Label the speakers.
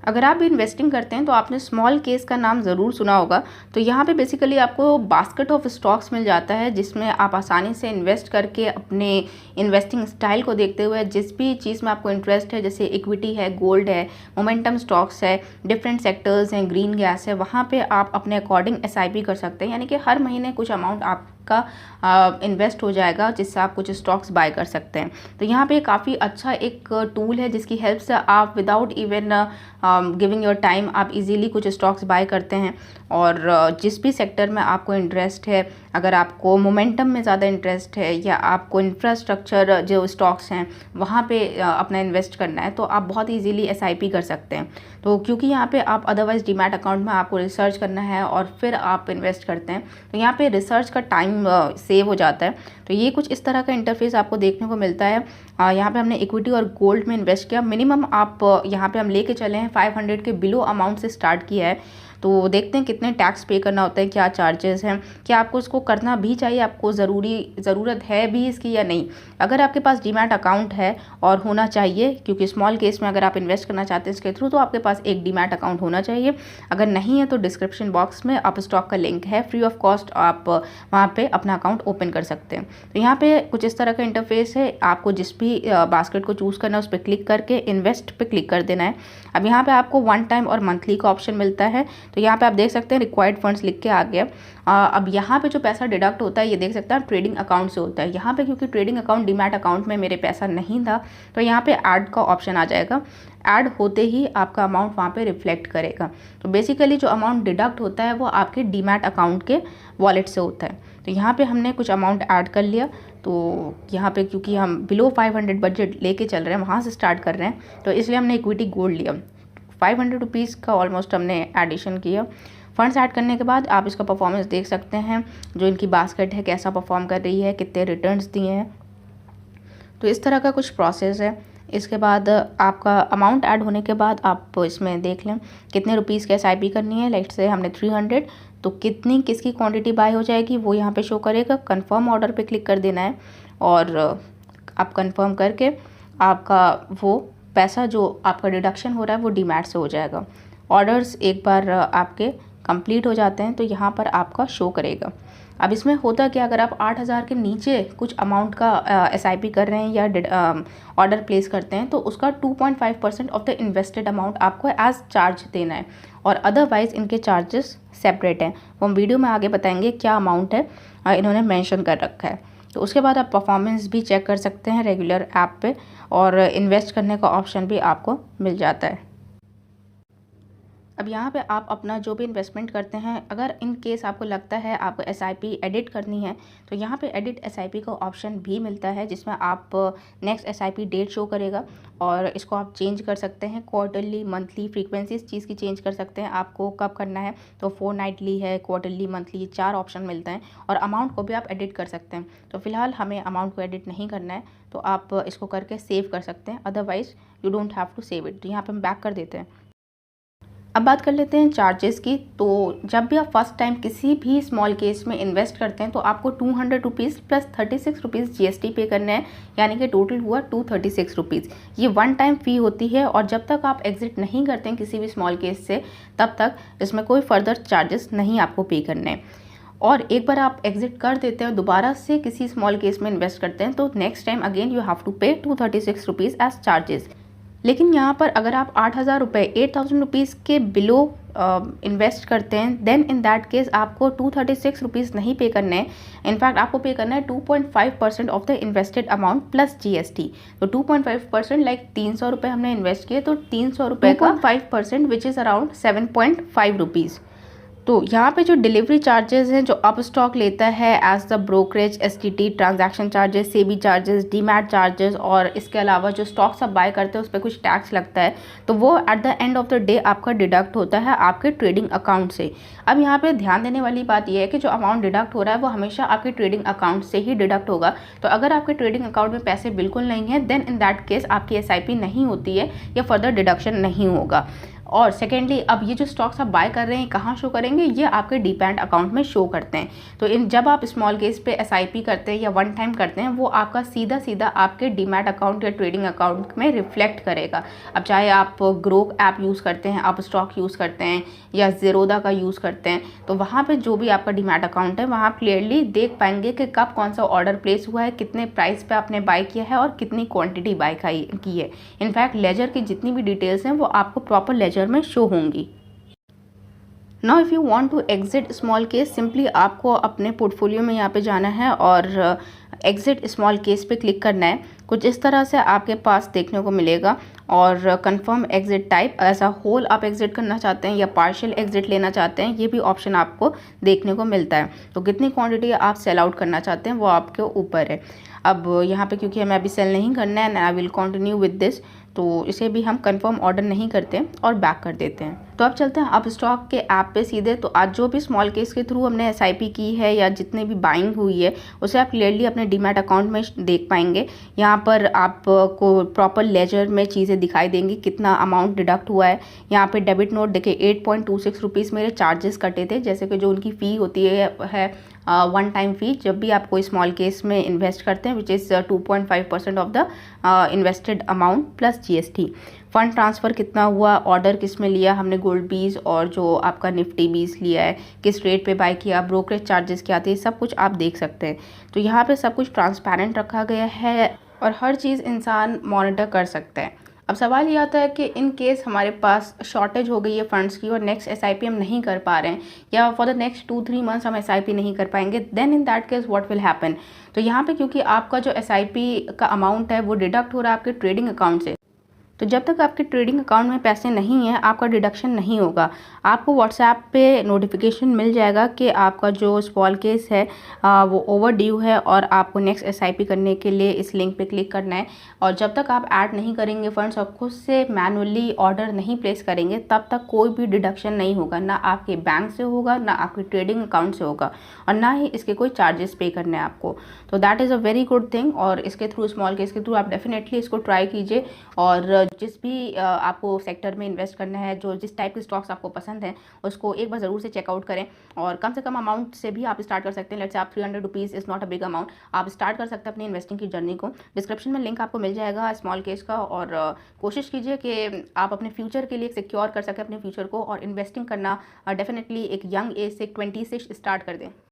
Speaker 1: अगर आप भी इन्वेस्टिंग करते हैं तो आपने स्मॉल केस का नाम ज़रूर सुना होगा। तो यहाँ पे बेसिकली आपको बास्केट ऑफ स्टॉक्स मिल जाता है, जिसमें आप आसानी से इन्वेस्ट करके अपने इन्वेस्टिंग स्टाइल को देखते हुए जिस भी चीज़ में आपको इंटरेस्ट है, जैसे इक्विटी है, गोल्ड है, मोमेंटम स्टॉक्स है, डिफरेंट सेक्टर्स हैं, ग्रीन गैस है, वहाँ पे आप अपने अकॉर्डिंग एसआईपी कर सकते हैं। यानी कि हर महीने कुछ अमाउंट आपका इन्वेस्ट हो जाएगा, जिससे आप कुछ स्टॉक्स बाय कर सकते हैं। तो यहाँ पे काफ़ी अच्छा एक टूल है जिसकी हेल्प से आप without even giving your time आप इजीली कुछ स्टॉक्स बाय करते हैं। और जिस भी सेक्टर में आपको इंटरेस्ट है, अगर आपको मोमेंटम में ज़्यादा इंटरेस्ट है या आपको इंफ्रास्ट्रक्चर जो स्टॉक्स हैं वहाँ पे अपना इन्वेस्ट करना है, तो आप बहुत इजीली एसआईपी कर सकते हैं। तो क्योंकि यहाँ पे आप अदरवाइज डीमैट अकाउंट में आपको रिसर्च करना है और फिर आप इन्वेस्ट करते हैं, तो यहाँ पे रिसर्च का टाइम सेव हो जाता है। तो ये कुछ इस तरह का इंटरफेस आपको देखने को मिलता है। यहाँ पे हमने इक्विटी और गोल्ड में इन्वेस्ट किया। मिनिमम आप यहाँ पे हम लेके चले हैं 500 के बिलो अमाउंट से स्टार्ट किया है। तो देखते हैं कितने टैक्स पे करना होता है, क्या चार्जेस हैं, क्या आपको इसको करना भी चाहिए, आपको ज़रूरत है भी इसकी या नहीं। अगर आपके पास डीमैट अकाउंट है और होना चाहिए, क्योंकि स्मॉल केस में अगर आप इन्वेस्ट करना चाहते हैं इसके थ्रू, तो आपके पास एक डीमैट अकाउंट होना चाहिए। अगर नहीं है तो डिस्क्रिप्शन बॉक्स में अप स्टॉक का लिंक है, फ्री ऑफ कॉस्ट आप वहाँ पे अपना अकाउंट ओपन कर सकते हैं। तो यहाँ पे कुछ इस तरह का इंटरफेस है। आपको जिस भी बास्केट को चूज़ करना है उस पर क्लिक करके इन्वेस्ट पे क्लिक कर देना है। अब यहाँ पे आपको वन टाइम और मंथली का ऑप्शन मिलता है। तो यहाँ पे आप देख सकते हैं रिक्वायर्ड फंड्स लिख के आ गया। अब यहाँ पे जो पैसा डिडक्ट होता है ये देख सकते हैं ट्रेडिंग अकाउंट से होता है। यहाँ पे क्योंकि ट्रेडिंग अकाउंट डीमैट अकाउंट में मेरे पैसा नहीं था, तो यहाँ पे ऐड का ऑप्शन आ जाएगा। ऐड होते ही आपका अमाउंट वहाँ पे रिफ्लेक्ट करेगा। तो बेसिकली जो अमाउंट डिडक्ट होता है वो आपके डीमैट अकाउंट के वॉलेट से होता है। तो यहाँ पे हमने कुछ अमाउंट ऐड कर लिया। तो यहाँ पे क्योंकि हम बिलो 500 बजट लेके चल रहे हैं, वहाँ से स्टार्ट कर रहे हैं, तो इसलिए हमने इक्विटी गोल्ड लिया। 500 रुपीज़ का ऑलमोस्ट हमने एडिशन किया। फंड्स ऐड करने के बाद आप इसका परफॉर्मेंस देख सकते हैं, जो इनकी बास्केट है कैसा परफॉर्म कर रही है, कितने रिटर्न्स दिए हैं। तो इस तरह का कुछ प्रोसेस है। इसके बाद आपका अमाउंट ऐड होने के बाद आप इसमें देख लें कितने रुपीज़ की एसआईपी करनी है। लेट से हमने 300, तो कितनी किसकी क्वांटिटी बाय हो जाएगी वो यहाँ पे शो करेगा। कंफर्म ऑर्डर पे क्लिक कर देना है और आप कंफर्म करके आपका वो पैसा जो आपका डिडक्शन हो रहा है वो डीमैट से हो जाएगा। ऑर्डर्स एक बार आपके कंप्लीट हो जाते हैं तो यहाँ पर आपका शो करेगा। अब इसमें होता क्या, अगर आप 8000 के नीचे कुछ अमाउंट का एसआईपी कर रहे हैं या ऑर्डर प्लेस करते हैं, तो उसका 2.5% ऑफ द इन्वेस्टेड अमाउंट आपको एज चार्ज देना है। और अदरवाइज इनके चार्जेस सेपरेट हैं, वो हम वीडियो में आगे बताएंगे क्या अमाउंट है इन्होंने मेंशन कर रखा है। तो उसके बाद आप परफॉर्मेंस भी चेक कर सकते हैं रेगुलर ऐप पे, और इन्वेस्ट करने का ऑप्शन भी आपको मिल जाता है। अब यहाँ पे आप अपना जो भी इन्वेस्टमेंट करते हैं, अगर इन केस आपको लगता है आपको एसआईपी एडिट करनी है, तो यहाँ पे एडिट एसआईपी का ऑप्शन भी मिलता है, जिसमें आप नेक्स्ट एसआईपी डेट शो करेगा और इसको आप चेंज कर सकते हैं। क्वार्टरली, मंथली, फ्रीक्वेंसी इस चीज़ की चेंज कर सकते हैं, आपको कब करना है। तो फोर्टनाइटली है, क्वार्टरली, मंथली, 4 ऑप्शन मिलते हैं। और अमाउंट को भी आप एडिट कर सकते हैं। तो फिलहाल हमें अमाउंट को एडिट नहीं करना है, तो आप इसको करके सेव कर सकते हैं, otherwise you don't have to save it. तो यहाँ पर हम बैक कर देते हैं। अब बात कर लेते हैं चार्जेस की। तो जब भी आप फर्स्ट टाइम किसी भी स्मॉल केस में इन्वेस्ट करते हैं, तो आपको 200 रुपीज़ प्लस 36 रुपीज़ जीएसटी पे करना है, यानी कि टोटल हुआ 236 रुपीज़। ये वन टाइम फ़ी होती है, और जब तक आप एग्जिट नहीं करते हैं किसी भी स्मॉल केस से, तब तक इसमें कोई फर्दर चार्जेस नहीं आपको पे करने हैं। और एक बार आप एग्जिट कर देते हैं, दोबारा से किसी स्मॉल केस में इन्वेस्ट करते हैं, तो next time again you have to pay 236 rupees as charges. लेकिन यहाँ पर अगर आप 8000 रुपये 8000 रुपीज़ के बिलो इन्वेस्ट करते हैं, देन इन दैट केस आपको 236 रुपीज़ नहीं पे करने हैं। इनफैक्ट आपको पे करना है 2.5% of the invested amount plus GST. तो 2.5% लाइक 300 रुपये हमने इन्वेस्ट किए, तो 300 रुपये का 5% विच इज़ अराउंड 7.5 रुपीज़। तो यहाँ पे जो डिलीवरी चार्जेस हैं जो अप स्टॉक लेता है as the brokerage, STT, transaction charges, SEBI charges, demat charges, और इसके अलावा जो स्टॉक्स आप बाय करते हैं उस पर कुछ टैक्स लगता है, तो वो at the end of the day आपका डिडक्ट होता है आपके ट्रेडिंग अकाउंट से। अब यहाँ पे ध्यान देने वाली बात यह है कि जो अमाउंट डिडक्ट हो रहा है वो हमेशा आपके ट्रेडिंग अकाउंट से ही डिडक्ट होगा। तो अगर आपके ट्रेडिंग अकाउंट में पैसे बिल्कुल नहीं है, देन इन दैट केस आपकी एसआईपी नहीं होती है या फर्दर डिडक्शन नहीं होगा। और सेकेंडली अब ये जो स्टॉक्स आप बाय कर रहे हैं कहाँ शो करेंगे, ये आपके डीमैट अकाउंट में शो करते हैं। तो जब आप स्मॉल केस पे एसआईपी करते हैं या वन टाइम करते हैं, वो आपका सीधा सीधा आपके डीमैट अकाउंट या ट्रेडिंग अकाउंट में रिफ्लेक्ट करेगा। अब चाहे आप ग्रो ऐप यूज़ करते हैं, आप स्टॉक यूज़ करते हैं या ज़ीरोधा का यूज़ करते हैं, तो वहाँ पे जो भी आपका डीमैट अकाउंट है वहाँ क्लियरली देख पाएंगे कि कब कौन सा ऑर्डर प्लेस हुआ है, कितने प्राइस पे आपने बाय किया है और कितनी क्वांटिटी बाय की है। इनफैक्ट लेजर की जितनी भी डिटेल्स हैं वो आपको प्रॉपर लेजर में शो होंगी। Now if you want to exit small case, simply आपको अपने पोर्टफोलियो में यहाँ पे जाना है और एग्जिट स्मॉल केस पे क्लिक करना है। कुछ इस तरह से आपके पास देखने को मिलेगा और कंफर्म एग्जिट टाइप, ऐसा होल आप एग्जिट करना चाहते हैं या पार्शियल एग्जिट लेना चाहते हैं, ये भी ऑप्शन आपको देखने को मिलता है। तो कितनी क्वांटिटी आप सेल आउट करना चाहते हैं वो आपके ऊपर है। अब यहाँ पे क्योंकि हमें अभी सेल नहीं करना है, I will continue with this, तो इसे भी हम कंफर्म ऑर्डर नहीं करते और बैक कर देते हैं। तो अब चलते हैं आप स्टॉक के ऐप पे सीधे। तो आज जो भी स्मॉल केस के थ्रू हमने एसआईपी की है या जितने भी बाइंग हुई है उसे आप क्लियरली अपने डीमैट अकाउंट में देख पाएंगे। यहाँ पर आपको प्रॉपर लेजर में चीज़ें दिखाई देंगी, कितना अमाउंट डिडक्ट हुआ है। यहाँ पे डेबिट नोट देखिए 8.26 रुपीज़ मेरे चार्जेस कटे थे, जैसे कि जो उनकी फ़ी होती है वन टाइम फ़ी जब भी आप कोई स्मॉल केस में इन्वेस्ट करते हैं, which is 2.5% of the invested amount plus GST. Fund transfer कितना हुआ, ऑर्डर किस में लिया हमने, गोल्ड बीज और जो आपका निफ्टी बीज लिया है, किस रेट पे बाय किया, ब्रोकरेज चार्जेस क्या थे, सब कुछ आप देख सकते हैं। तो यहाँ पे सब कुछ ट्रांसपेरेंट रखा गया है और हर चीज़ इंसान मॉनिटर कर सकता है। अब सवाल ये आता है कि इन केस हमारे पास शॉर्टेज हो गई है फंड्स की और नेक्स्ट एसआईपी हम नहीं कर पा रहे हैं या फॉर द नेक्स्ट 2-3 मंथ्स हम एसआईपी नहीं कर पाएंगे, then in that case what will happen. तो यहाँ पे क्योंकि आपका जो एसआईपी का अमाउंट है वो डिडक्ट हो रहा है आपके ट्रेडिंग अकाउंट से, तो जब तक आपके ट्रेडिंग अकाउंट में पैसे नहीं हैं आपका डिडक्शन नहीं होगा। आपको व्हाट्सएप पे नोटिफिकेशन मिल जाएगा कि आपका जो स्मॉल केस है वो ओवर ड्यू है और आपको नेक्स्ट एसआईपी करने के लिए इस लिंक पे क्लिक करना है। और जब तक आप ऐड नहीं करेंगे फंड्स और खुद से मैनुअली ऑर्डर नहीं प्लेस करेंगे तब तक कोई भी डिडक्शन नहीं होगा, ना आपके बैंक से होगा, ना आपके ट्रेडिंग अकाउंट से होगा और ना ही इसके कोई चार्जेस पे करने हैं आपको। तो that is a very good thing और इसके थ्रू स्मॉल केस के थ्रू आप डेफिनेटली इसको ट्राई कीजिए। और जिस भी आपको सेक्टर में इन्वेस्ट करना है, जो जिस टाइप के स्टॉक्स आपको पसंद हैं उसको एक बार ज़रूर से चेकआउट करें और कम से कम अमाउंट से भी आप स्टार्ट कर सकते हैं। लेट्स से आप 300 rupees is not a big amount, आप स्टार्ट कर सकते हैं अपनी इन्वेस्टिंग की जर्नी को। डिस्क्रिप्शन में लिंक आपको मिल जाएगा स्मॉल केस का और कोशिश कीजिए कि आप अपने फ्यूचर के लिए सिक्योर कर सकें अपने फ्यूचर को और इन्वेस्टिंग करना डेफिनेटली एक यंग एज से 20 से स्टार्ट कर दें।